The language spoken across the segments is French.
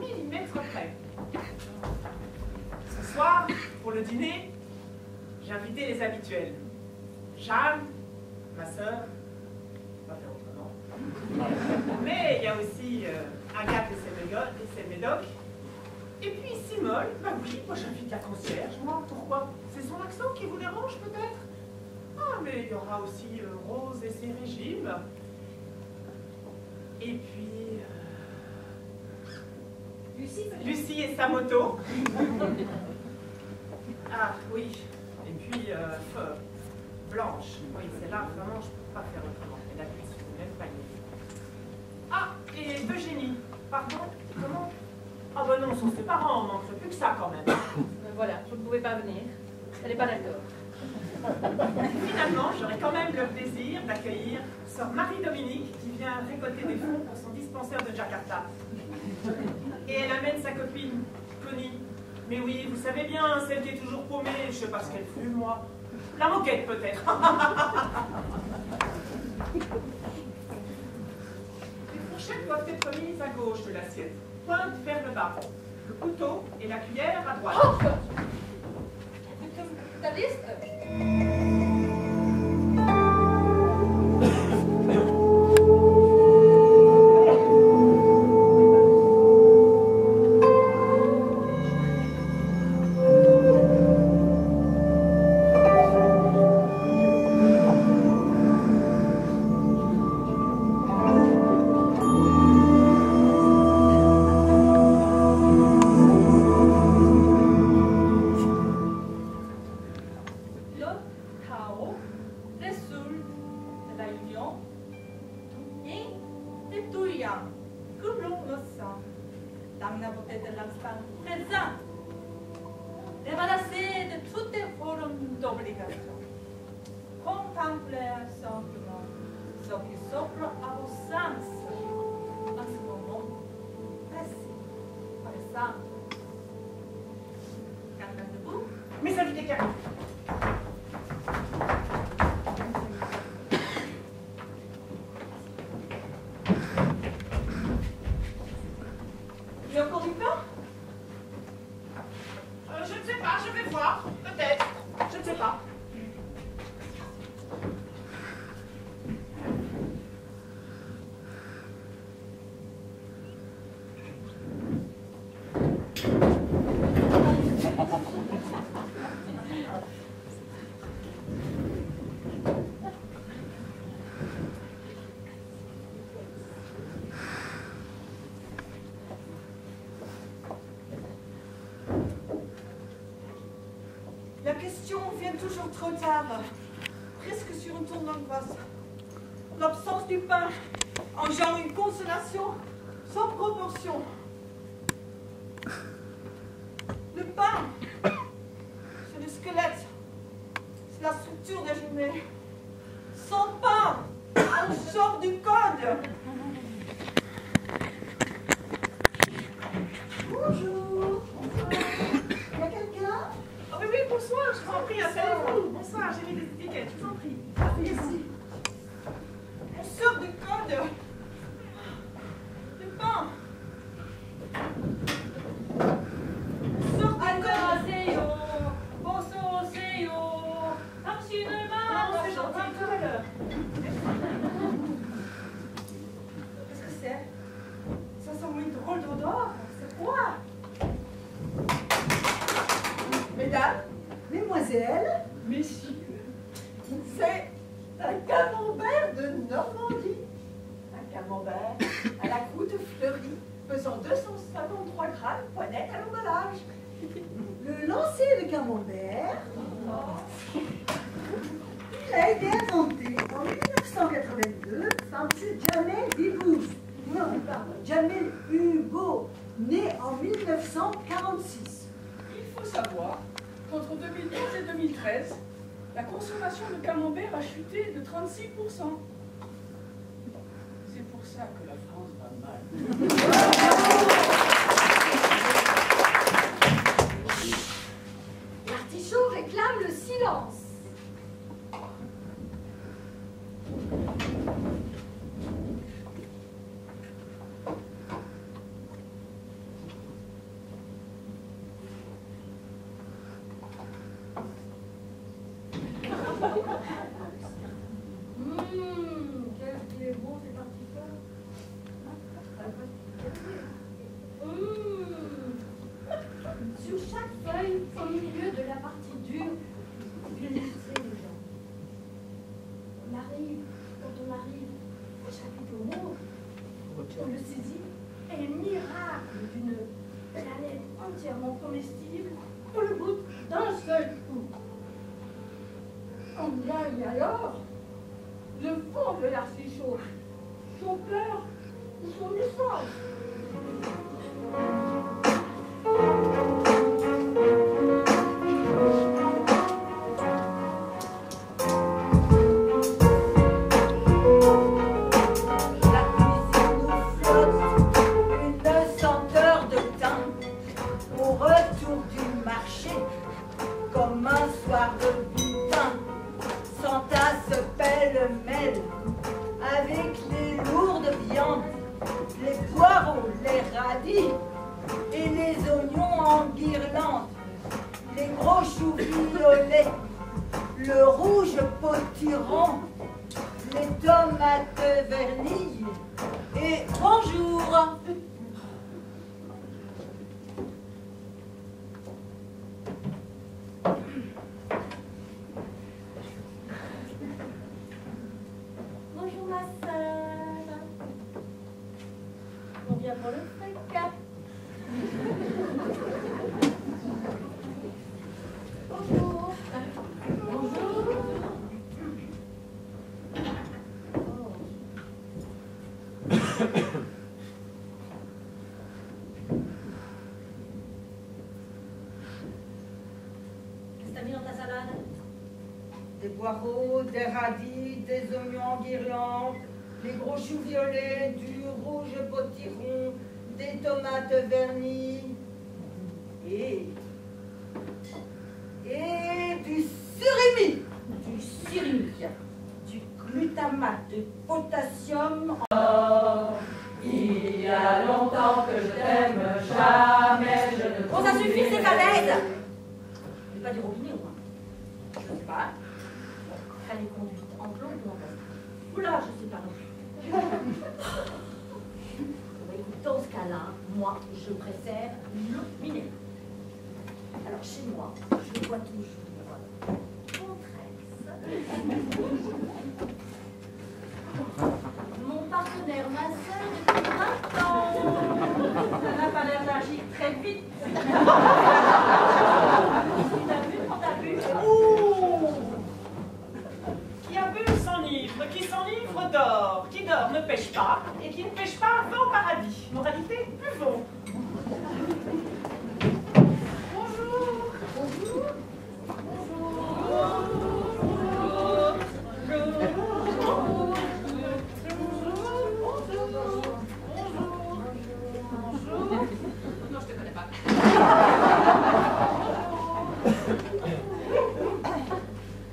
millimètre près. Ce soir, pour le dîner, j'ai invité les habituels. Jeanne, ma sœur, pas faire autrement. Mais il y a aussi Agathe et ses médocs. Et puis Simone, bah oui, moi j'invite la concierge, moi, pourquoi? C'est son accent qui vous dérange peut-être? Ah, mais il y aura aussi Rose et ses régimes. Et puis... Lucie et sa moto. Ah, oui. Et puis, Blanche. Oui, c'est là, vraiment, je ne peux pas faire autrement. Elle a même pas une. Ah, et Eugénie. Pardon? Comment? Ah ben non, sont ses parents, on manquerait plus que ça quand même. Voilà, vous ne pouvez pas venir. Elle n'est pas d'accord. Finalement, j'aurai quand même le plaisir d'accueillir sœur Marie-Dominique qui vient récolter des fonds pour son dispensaire de Jakarta. Et elle amène sa copine, Connie. Mais oui, vous savez bien, celle qui est toujours paumée, je sais pas ce qu'elle fume, moi. La moquette, peut-être. Les fourchettes doivent être mises à gauche de l'assiette. Pointe vers le bas. Le couteau et la cuillère à droite. Oh, ta liste? Mais ça lui décale. Il y a encore du pain? Je ne sais pas, je vais voir. Peut-être. Je ne sais pas. La question vient toujours trop tard, presque sur un tour d'angoisse. L'absence du pain engendre une consolation sans proportion. Le pain, c'est le squelette, c'est la structure des journées. Sans pain, on sort du code. Bonjour. Il y a quelqu'un? Oh, oui, bonsoir, je vous en prie, installez-vous. Bonsoir, j'ai mis des étiquettes, je vous en prie. Merci. On sort du code. Le pain. On sort du code. 안녕하세요. 어서 오세요. 당신을 Non, c'est gentil, 만나서 tout à l'heure. Qu'est-ce que c'est? Ça sent une drôle d'odeur. C'est quoi? Mesdames, mesdemoiselles, messieurs, c'est un camembert de Normandie. Un camembert à la croûte fleurie, pesant 253 grammes, poignette à l'emballage. Le lancer de camembert, il a été inventé en 1982 par M. Jamel Debbouze. Non, pardon, Jamel Hugo, né en 1946. Il faut savoir qu'entre 2012 et 2013, la consommation de camembert a chuté de 36%. C'est pour ça que la France va mal. L'artichaut réclame le silence. On le saisit, et miracle d'une planète entièrement comestible, on le goûte d'un seul coup. On gagne alors le fond de l'artichaut, son cœur ou son essence. Avec les lourdes viandes, les poireaux, les radis et les oignons en guirlande, les gros choux violets, le rouge potiron, les tomates vernies et bonjour. Bonjour ma sœur. On vient pour le fracas. Bonjour. Bonjour. Qu'est-ce que t'as mis dans ta salade? Des poireaux, des radis, des oignons en guirlande, des gros choux violets, du rouge potiron, des tomates vernies et du surimi. Du surimi, du glutamate de potassium. Il y a longtemps que je t'aime, jamais je ne... Bon, ça suffit, c'est falaises. Mais pas du robinet, au moins. Je sais pas. Elle est conduite en plomb ou en plastique. Oula, je sais pas non plus. Bah, écoute, dans ce cas-là, moi, je préfère l'eau minérale. Alors, chez moi, je bois toujours mon partenaire, ma soeur, depuis 20 ans. Ça n'a pas l'air d'agir très vite. T'as vu? Ouh! Qui a bu s'enivre, qui s'enivre dort, qui dort ne pêche pas, et qui ne pêche pas va au paradis. Moralité, buvons. Bonjour. Bonjour. Non, je te connais pas.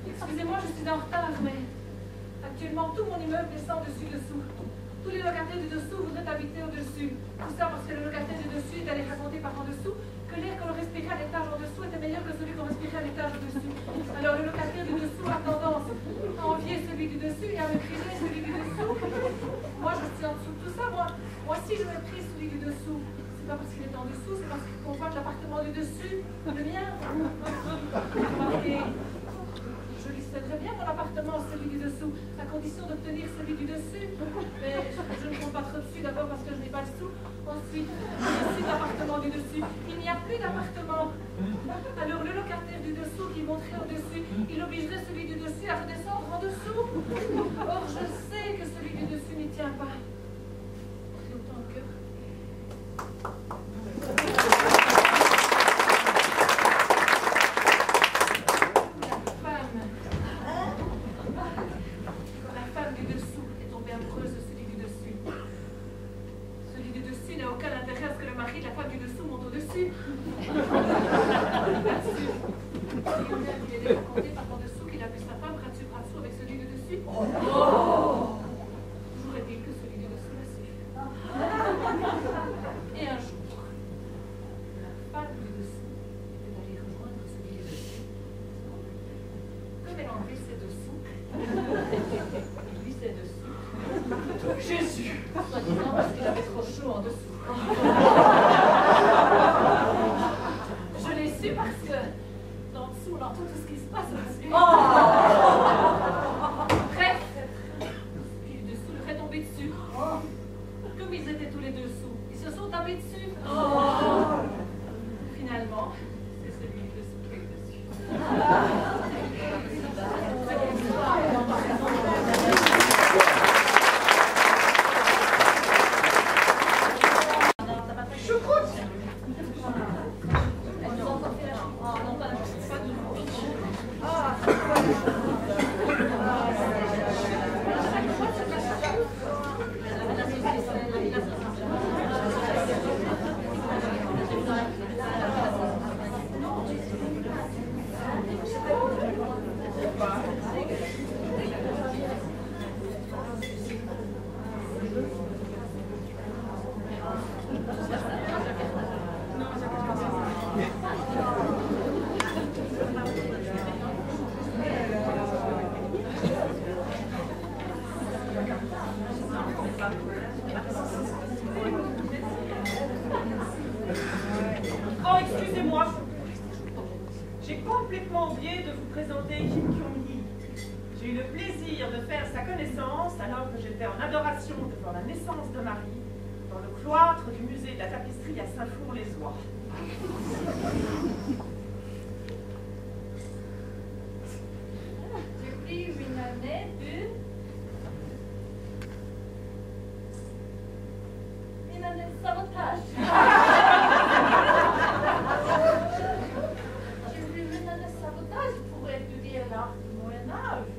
Excusez-moi, je suis en retard, mais actuellement tout mon immeuble descend dessus-dessous. Tous les locataires du dessous voudraient habiter au-dessus. Tout ça parce que le locataire du dessus est allé raconter par en dessous que l'air qu'on respirait à l'étage en dessous était meilleur que celui qu'on respirait à l'étage au-dessus. Alors le locataire du dessous a tendance à envier celui du dessus et à mépriser celui du dessous. Moi, je suis en dessous de tout ça. Moi si je méprise celui du dessous, c'est pas parce qu'il est en dessous, c'est parce qu'on voit l'appartement du dessus, le mien. Et je lui céderais bien mon appartement, celui du dessous, à condition d'obtenir celui du dessus. Mais je ne compte pas trop dessus, d'abord parce que je n'ai pas le sou. Ensuite, ici l'appartement du dessus. Il n'y a plus d'appartement. Alors le locataire du dessous qui monterait au-dessus, il obligerait celui du dessus à redescendre en dessous. Or, je sais que celui du dessus n'y tient pas. C'est autant que... La femme du dessous est tombée amoureuse de celui du dessus. Celui du dessus n'a aucun intérêt à ce que le mari de la femme du dessous monte au-dessus. Là-dessus, Lionel lui est raconté par en dessous qu'il a vu sa femme bras dessous avec celui du dessus. Toujours est-il que celui du dessous l'a su. Et un jour, la femme du dessous est allée rejoindre celui du dessus. Comme elle enlevait ses dessous, lui ses dessous. Jésus! Soi-disant parce qu'il avait trop chaud en dessous. Je l'ai su parce que d'en dessous, on entend tout ce qui se passe au-dessus. Bref, puis le dessous le fait tomber dessus. Comme ils étaient Oh, excusez-moi. J'ai complètement oublié de vous présenter Kim Kyung-hee. J'ai eu le plaisir de faire sa connaissance alors que j'étais en adoration devant la naissance de Marie dans le cloître du musée de la tapisserie à Saint-Flour-les-Oies. Depuis une année de sabotage. J'ai vu une année de sabotage pour étudier l'art du Moyen-Âge.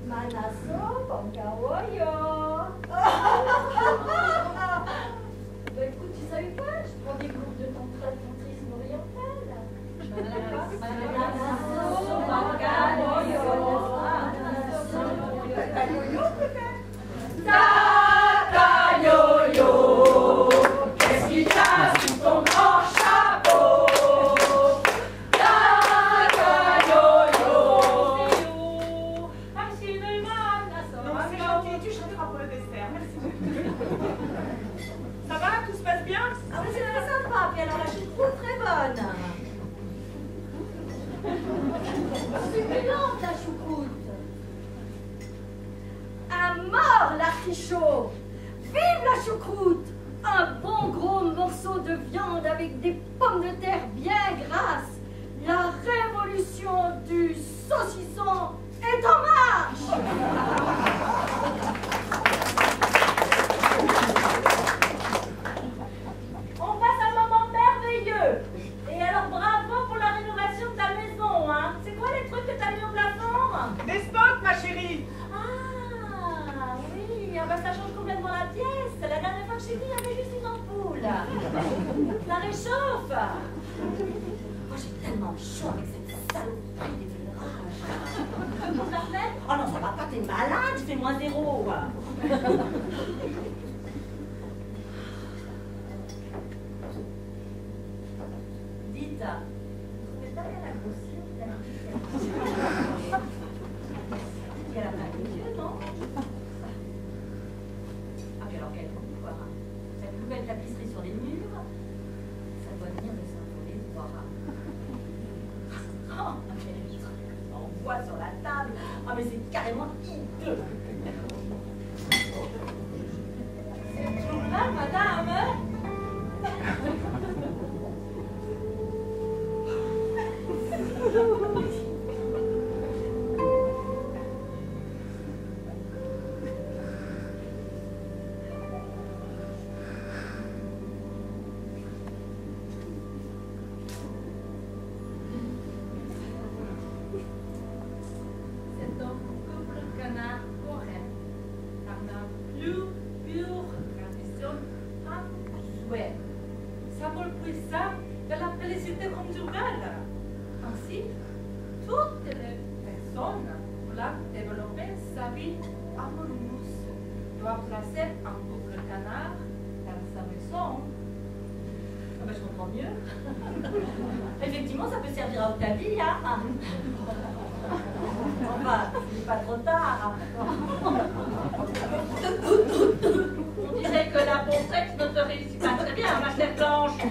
Manaso, Bangawoyo. Bah écoute, tu savais pas, je prends des cours de tantrisme oriental. Manaso, Bangawoyo. Tata-yo-yo, qu'est-ce qu'il y a sous ton grand chapeau? Tata-yo-yo. Non, c'est gentil, tu chanteras pour le dessert. Merci beaucoup. Ça va? Tout se passe bien? Ah oui, c'est très sympa. Puis alors, la choucroute très bonne. Succulente la choucroute. À mort l'artichaut. Vive la choucroute. Un bon gros morceau de viande avec des pommes de terre bien grasses. La révolution du saucisson est en marche. On passe un moment merveilleux. Et alors, bravo pour la rénovation de ta maison, hein. C'est quoi les trucs que t'as mis au plafond? Des spots, ma chérie! Ah, oui, ah bah, ça change complètement la pièce. La dernière fois que j'ai vu, il y avait juste une ampoule. Ça réchauffe. Oh, j'ai tellement chaud avec cette saloperie des feuilles. Pour la fête? Oh non, ça va pas, t'es malade, il fait -0. Dites, vous trouvez pas bien la grossure de la petite? Elle a pas de yeux, non? Ah, puis alors quelle coupe, quoi. Cette nouvelle tapisserie sur les murs, ça doit venir de Saint-Flour-les-Oies. Oh, mais les trucs en bois sur la table. Ah, mais c'est carrément hideux. Journal, madame? C'est un couple canard correct, par la plus pure tradition en Suède. Symbole puissant de la félicité conjugale. Ainsi, toutes les personnes voulant développer sa vie amoureuse doivent placer un couple canard dans sa maison. Ah bah, je comprends mieux. Effectivement, ça peut servir à Octavie, hein. Enfin, c'est pas trop tard. On dirait que la poncex ne te réussit pas très bien, ma chère Blanche.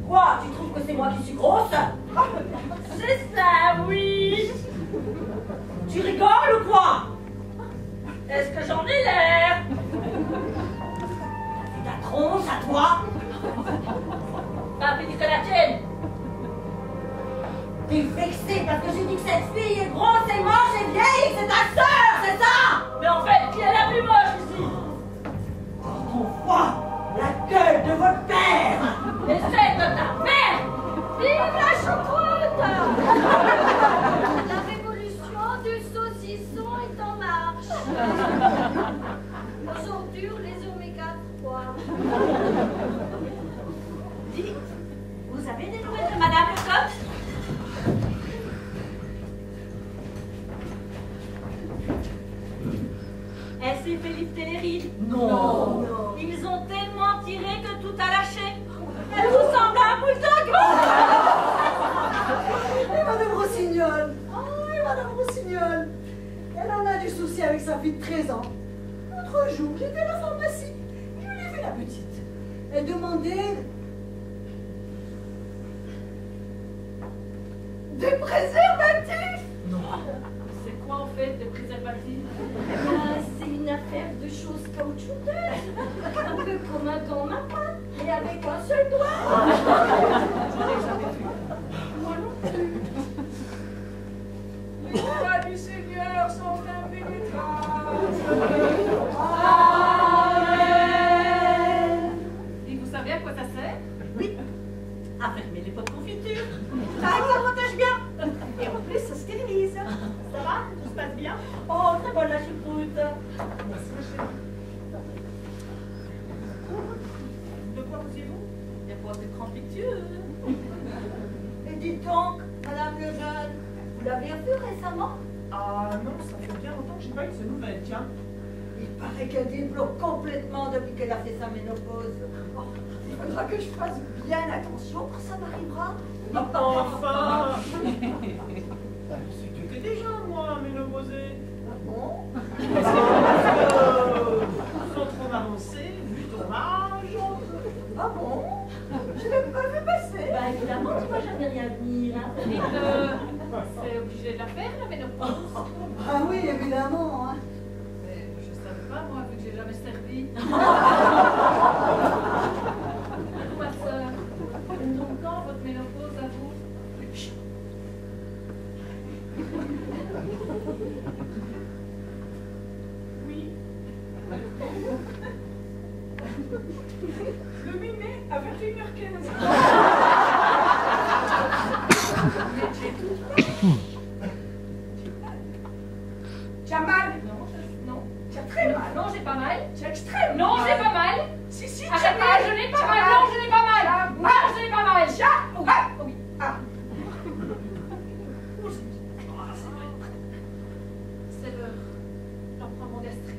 Quoi? Tu trouves que c'est moi qui suis grosse? C'est ça, oui. Tu rigoles ou quoi? Est-ce que j'en ai l'air? C'est ta tronche à toi? Pas plus que la tienne. T'es vexée parce que j'ai dit que cette fille est grosse et moche et vieille et que c'est ta sœur, c'est ça? Mais en fait, qui est la plus moche ici? Ton Ils ont tellement tiré que tout a lâché. Elle ressemble à un bulldog. Et Madame Rossignol, et Madame Rossignol, elle en a du souci avec sa fille de 13 ans. L'autre jour, j'étais à la pharmacie, je l'ai vu la petite. Elle demandait des préservatifs. C'est quoi en fait des préservatifs? C'est une affaire de choses caoutchouteuses. Un peu comme un gant main, mais avec un seul doigt. J'en ai jamais vu. Moi non plus. Les voies du Seigneur sont impénétrables. Amen. Et vous savez à quoi ça sert? Oui, à fermer les pots de confiture. Ça protège bien. Et en plus, ça stérilise. Ça va? Tout se passe bien? Oh, très bonne la choucroute. Merci, ma chérie. De quoi faisiez-vous? Il y a pas de confiture. Et dites donc, Madame le Jeune, Vous l'avez vu récemment? Ah non, ça fait bien longtemps que j'ai pas eu de ces nouvelles, tiens. il paraît qu'elle débloque complètement depuis qu'elle a fait sa ménopause. Oh, il faudra que je fasse bien attention quand ça m'arrivera. Enfin! C'est que t'es déjà, moi, ménopausée. Ah bon? Sans trop m'avancer, vu ton âge. Ah bon? Je l'ai pas vu passer. Bah évidemment, tu vois jamais rien venir. Hein. C'est obligé de la faire, la ménopause. Ah oui, évidemment. Hein. Mais je savais pas, moi, vu que j'ai jamais servi. Ma soeur, donc quand votre ménopause à vous? Oui. Le 8 mai à 21h15. Tu as mal? Non. Tu as très mal. Non, j'ai pas mal. Tu as extrêmement Non, mal. j'ai pas mal. Si, si, tu as Arrêtez, mal. je n'ai pas Tu as mal. Non, je n'ai pas mal. Tu as Non, mal. je n'ai pas mal. Tu as- Oui. Ah. Oui. Ah. C'est l'heure. J'en prends mon gastrite.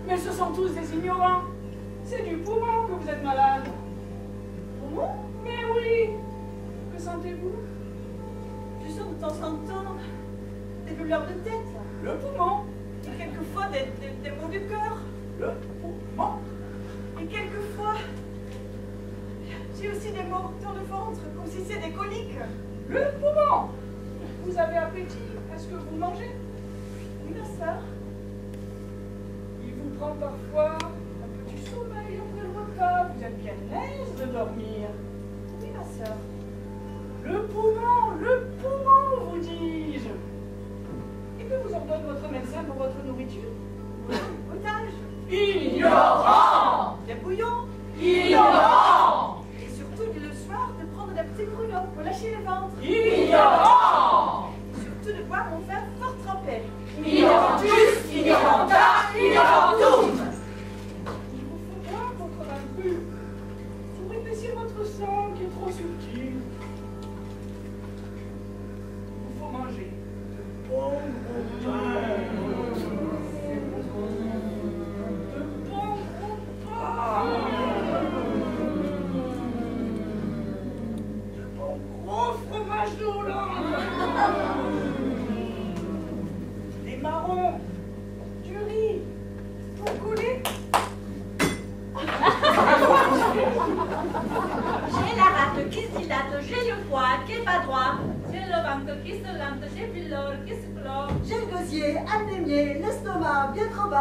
Mais ce sont tous des ignorants. C'est du poumon que vous êtes malade. Poumon? Mais oui. Que sentez-vous? Je sens de temps en temps des douleurs de tête. Le poumon. Et quelquefois des maux du cœur. Le poumon. Et quelquefois, j'ai aussi des maux dans le ventre, comme si c'était des coliques. Le poumon. Vous avez appétit à ce que vous mangez? Oui, ma soeur. Il vous prend parfois un petit sommeil après le repas. Vous êtes bien aise de dormir. Oui, ma soeur. Le poumon, vous dis-je. Et que vous ordonne votre médecin pour votre nourriture? Potage. Ignorant. Des bouillons. Ignorant. Et surtout, le soir, de prendre des petits brouillons pour lâcher le ventre. Ignorant. Et surtout, de boire mon vin fort trempé. Ignorantus, ignoranta, ignorantum. Il vous faut boire votre vin cru pour épaissir votre sang qui est trop subtil. Il vous faut manger de bons gros pains.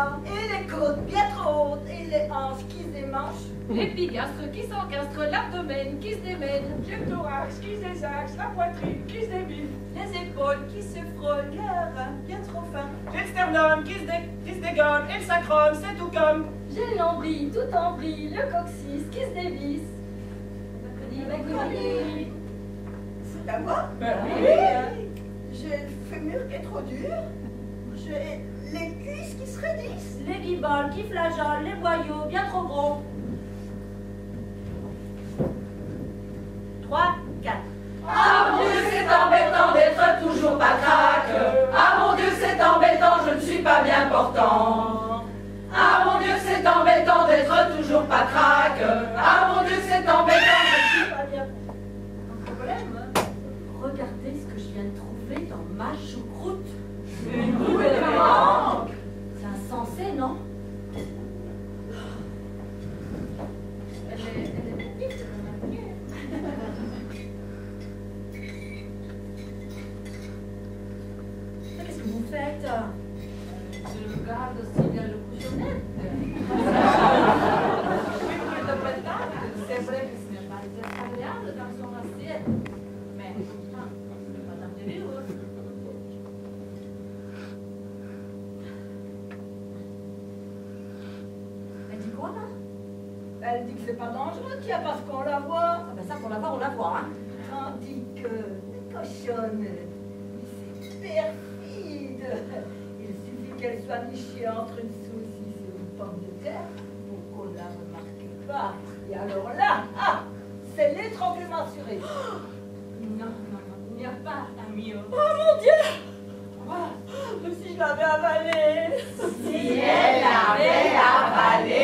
bras, et les côtes bien trop hautes, et les hanches qui se démanchent. L'épigastre qui s'encastre, l'abdomen qui se démène, Le thorax qui se désaxe, la poitrine qui se débile. Les épaules qui se frôlent, le rein bien trop fin. J'ai le sternum qui se dégomme, et le sacrum, c'est tout comme. J'ai le nombril tout en vrille, le coccyx qui se dévisse. C'est à moi? Oui. J'ai le fémur qui est trop dur. J'ai les cuisses qui se raidissent. Les guiboles qui flageolent, les boyaux bien trop gros. 3, 4. Ah mon Dieu, c'est embêtant d'être toujours patraque. Ah mon Dieu, c'est embêtant, je ne suis pas bien portant. Ah mon Dieu, c'est embêtant d'être toujours patraque. Ah mon Dieu, c'est embêtant, je ne suis pas bien. Un problème? Regardez ce que je viens de trouver dans ma choucroute. Une bouée de manque. C'est insensé, non? Elle est petite, Qu'est-ce que vous faites? Je regarde s'il y a le couchonnette. C'est vrai que ce n'est pas désagréable dans son assiette. Mais ce n'est pas dangereux. Elle dit quoi, là? Elle dit que c'est pas dangereux, tiens, parce qu'on la voit. Ah ben ça, pour la voir, on la voit, hein. Tandis que les cochonnes, c'est perfide. Il suffit qu'elle soit nichée entre une saucisse et une pomme de terre pour qu'on ne la remarque pas. Et alors là, ah, c'est l'étranglement assuré. Non, il n'y a pas un mieux. Oh mon Dieu! Mais si je l'avais avalé! Si elle avait avalé.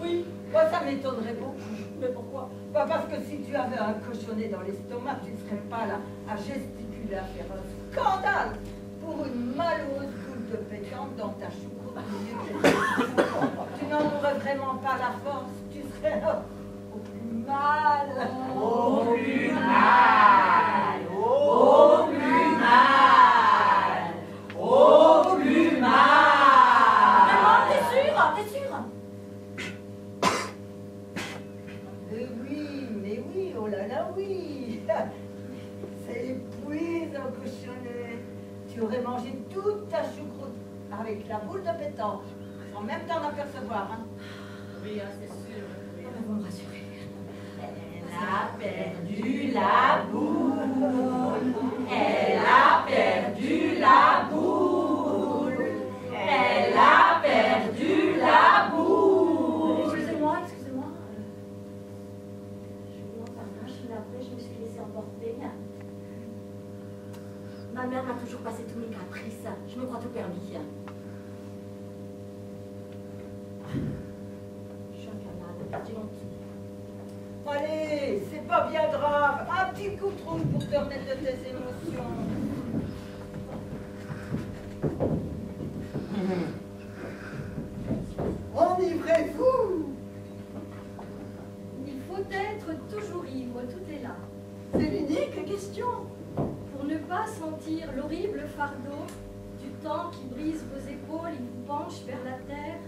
Oui, moi ça m'étonnerait beaucoup. Mais pourquoi? Bah parce que si tu avais un cochonnet dans l'estomac, tu ne serais pas là à gesticuler, à faire un scandale pour une malheureuse boule de pétanque dans ta choucroute au milieu de tes Tu n'en aurais vraiment pas la force, tu serais là au plus mal. Au plus mal. Au plus mal. Au plus mal. Vraiment, t'es sûre? T'es sûre? Mais oui, oh là là, oui. C'est épuisant, cochonnet. Tu aurais mangé toute ta choucroute avec la boule de pétanque, sans même t'en apercevoir. Hein. Oui, c'est sûr. Oui. Vous me rassurez. Elle a perdu la boule. Elle a perdu la boule. Elle a perdu la boule. Excusez-moi. Je suis navrée, je me suis laissée emporter. Ma mère m'a toujours passé tous mes caprices. Je me crois tout permis. Je suis infernale, j'ai honte. Allez, c'est pas bien grave. Un petit coup de rouge pour te remettre de tes émotions. Enivrez-vous! Il faut être toujours ivre, tout est là. C'est l'unique question. Pour ne pas sentir l'horrible fardeau du temps qui brise vos épaules et vous penche vers la terre,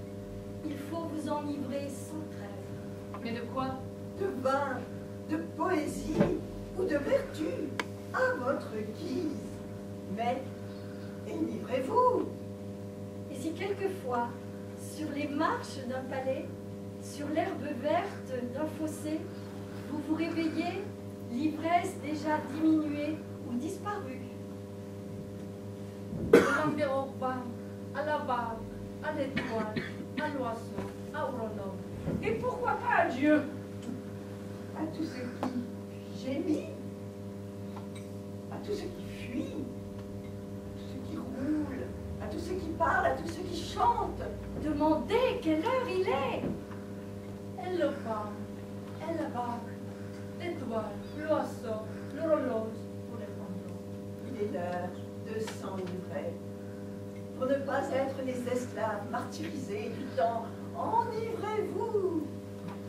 il faut vous enivrer sans trêve. Mais de quoi? De vin, de poésie ou de vertu, à votre guise. Mais enivrez-vous! Et si quelquefois, sur les marches d'un palais, sur l'herbe verte d'un fossé, vous vous réveillez, l'ivresse déjà diminuée ou disparue. De l'environ au pain, à la barre, à l'étoile, à l'oiseau, à Auronome. Et pourquoi pas à Dieu? À tous ceux qui gémissent, à tous ceux qui fuient, à tous ceux qui roulent, à tous ceux qui parlent, à tous ceux qui chantent. Demandez quelle heure il est. Et le pain, et la barre, l'étoile, l'oiseau, l'horloge, pour les fantômes. Il est l'heure de s'enivrer. Pour ne pas être les esclaves martyrisés du temps, enivrez-vous!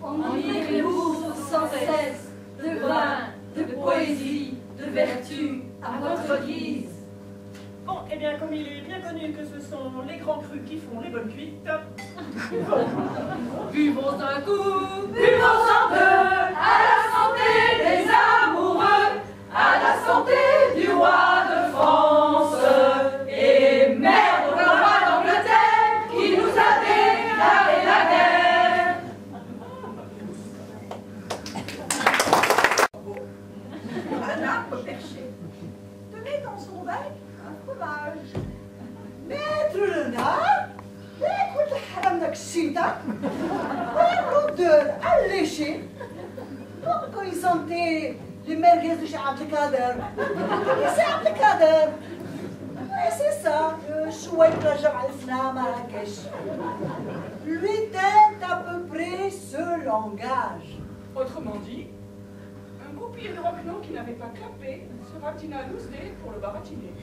Enivrez-vous sans cesse de vin, de poésie, de vertu, à votre guise. Bon, eh bien, comme il est bien connu que ce sont les grands crus qui font les bonnes cuites, Buvons un coup, Buvons un peu à la santé des amoureux, à la santé du roi de France. Et merde au roi d'Angleterre qui nous a déclaré la guerre. Un arbre perché tenait dans son bec un fromage. Maître Renard, écoute le haram d'Akshita, un rôdeur alléché. Quand il sentait les merguez de chez Abdelkader. Et c'est Abdelkader. Et c'est ça, le chouette Rajab Al-Fna Marrakech. Lui tente à peu près ce langage. Autrement dit, un goupil de roquenot qui n'avait pas clapé sera dîné à Lousdé pour le baratiner.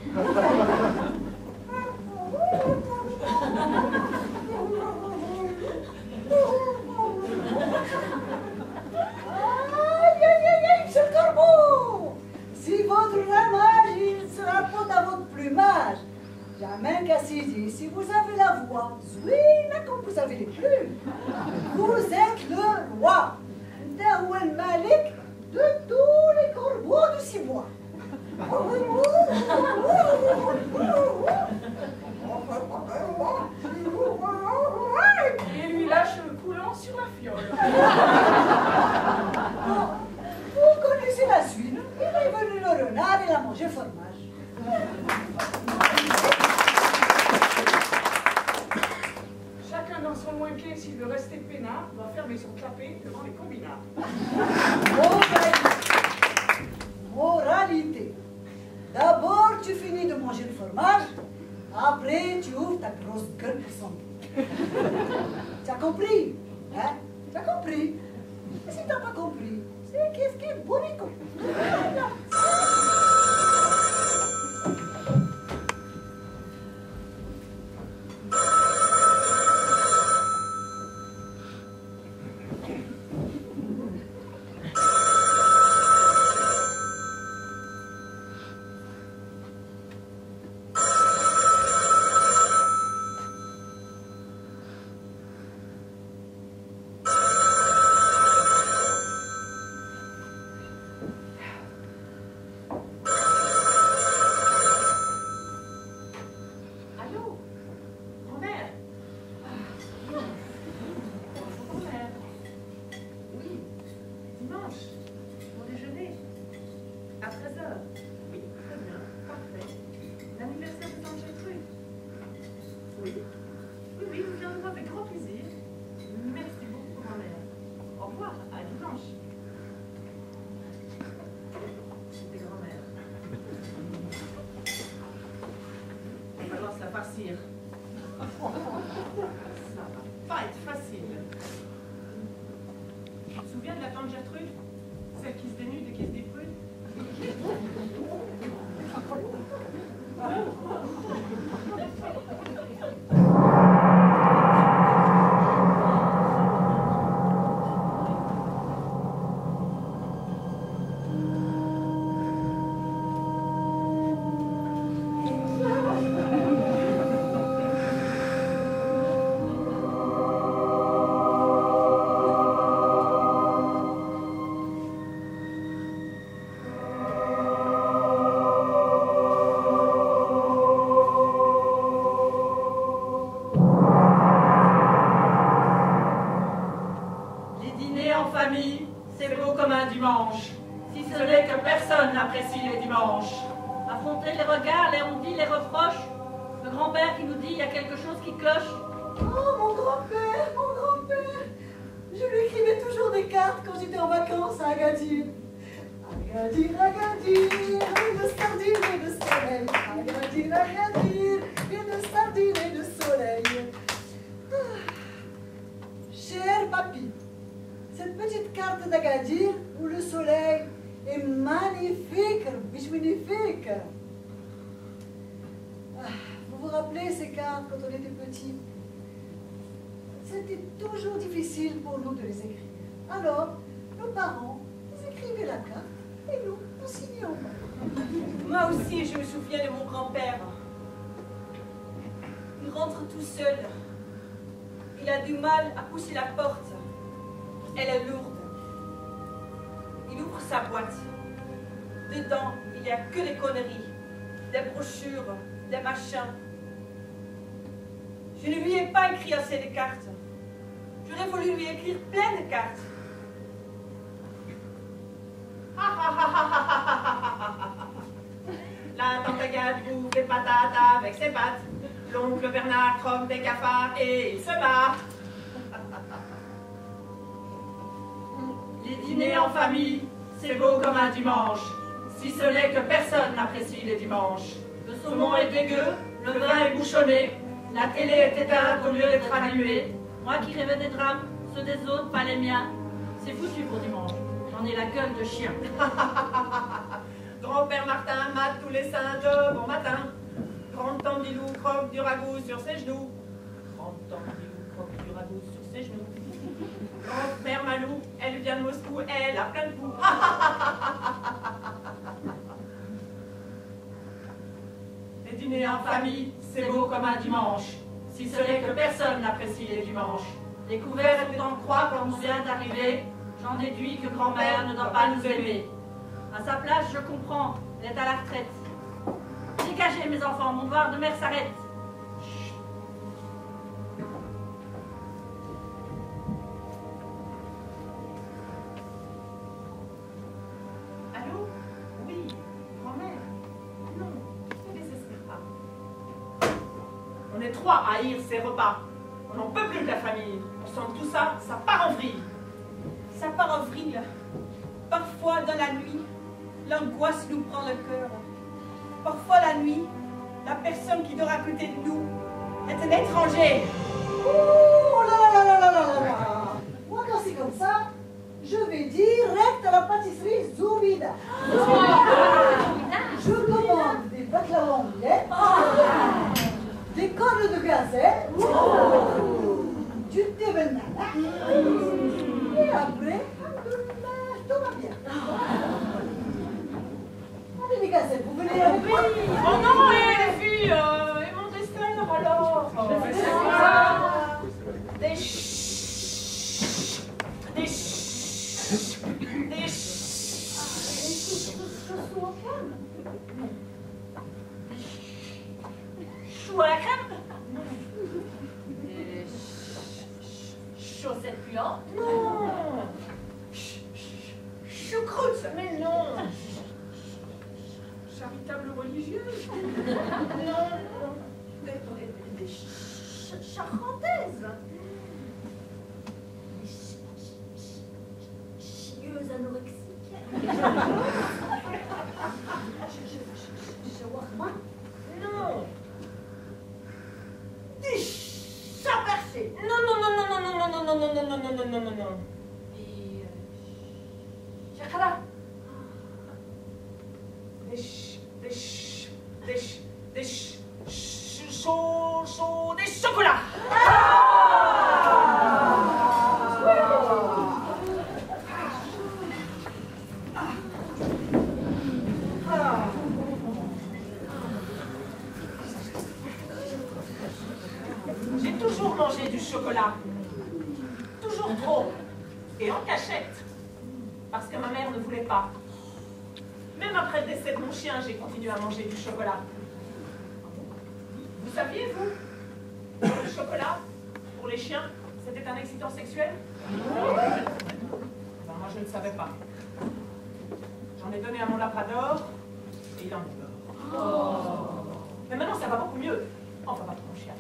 Aïe, aïe, aïe, aïe, monsieur le corbeau! Si votre ramage, il se rapporte à votre plumage, jamais Cassidy, si vous avez la voix, zouina comme vous avez les plumes, vous êtes le roi, Daouel Malik, de tous les corbeaux du Cibois. Et lui lâche le coulant sur la fiole. Bon, vous connaissez la suite, il est venu le renard et il a mangé le fromage. Chacun dans son loinquet, s'il veut rester peinard, doit fermer son clapet devant les combinards. Moralité. D'abord, tu finis de manger le fromage, après, tu ouvres ta grosse gueule pour sentir. Tu as compris? Hein? Tu as compris? Et si tu n'as pas compris, c'est qu'est-ce qui est bonico. Ça va pas être facile. Tu te souviens de la tante Gertrude? Celle qui se dénude et qui se déprude? Si ce n'est que personne n'apprécie les dimanches. Affronter les regards, les on-dit, les reproches. Le grand-père qui nous dit il y a quelque chose qui cloche. Oh, mon grand-père, mon grand-père. Je lui écrivais toujours des cartes quand j'étais en vacances à Agadir. Agadir, Agadir, et de sardines et de soleil. Agadir, Agadir, et de sardines et de soleil. Ah. Cher papy, cette petite carte d'Agadir où le soleil est magnifique, magnifique. Ah, vous vous rappelez ces cartes quand on était petit? C'était toujours difficile pour nous de les écrire. Alors, nos parents, ils écrivaient la carte et nous signions. Moi aussi, je me souviens de mon grand-père. Il rentre tout seul. Il a du mal à pousser la porte. Elle est lourde. Il ouvre sa boîte. Dedans, il n'y a que des conneries, des brochures, des machins. Je ne lui ai pas écrit assez de cartes. J'aurais voulu lui écrire plein de cartes. La tante Agathe ouvre des patates avec ses pattes. L'oncle Bernard croque des cafards et il se marre. Les dîners en famille, c'est beau comme un dimanche, si ce n'est que personne n'apprécie les dimanches. Le saumon est dégueu, le vin est bouchonné, la télé est éteinte au lieu d'être allumée. Moi qui rêvais des drames, ceux des autres, pas les miens. C'est foutu pour dimanche, j'en ai la gueule de chien. Grand-père Martin mate tous les seins de bon matin. Grande-tante Dilou croque du ragoût sur ses genoux. Grande-tante Dilou croque du ragoût sur ses genoux. Grand-mère Malou, elle vient de Moscou, elle a plein de poux. Les dîners en famille, c'est beau comme un dimanche, si ce n'est que personne n'apprécie les dimanches. Les couverts étant en croix comme on vient d'arriver, j'en déduis que grand-mère ne doit pas nous aimer. À sa place, je comprends, elle est à la retraite. Dégagez mes enfants, mon devoir de mère s'arrête. Allô? Oui, grand-mère. Non, ne désespère pas. On est trois à haïr ces repas. On n'en peut plus de la famille. On sent que tout ça, ça part en vrille. Ça part en vrille. Parfois, dans la nuit, l'angoisse nous prend le cœur. Parfois, la nuit, la personne qui dort à côté de nous est un étranger. Oh là là là là là là là. Moi, quand c'est comme ça, je vais direct à la pâtisserie Zoubida. Je commande des baklava en billets, des cornes de gazelle, du thé banana, et après, tout va bien. Allez les gazelles, vous venez avec moi? Oh non, les filles, et mon dessert alors? C'est quoi? Des ch... Des ch... Des ch... Chou à la crème? Chaussettes puantes? Non. Choucroute? Mais non. Charitable religieuse? Non. Des charentaises? Des chieuses anorexiques? Shawarma. Non. Des chats perchés? Non, non, non, non, non, non, non, non, non, non, non, non, non, non, non, non. Et chakala? Des ch... Des ch... Des ch... Des ch... Des chocolats. J'ai toujours mangé du chocolat. Toujours trop. Et en cachette. Parce que ma mère ne voulait pas. Même après le décès de mon chien, j'ai continué à manger du chocolat. Vous saviez, vous, que le chocolat, pour les chiens, c'était un excitant sexuel? Ben, moi, je ne savais pas. J'en ai donné à mon labrador, et il en est mort. Mais maintenant, ça va beaucoup mieux. Enfin, pas pour mon chien.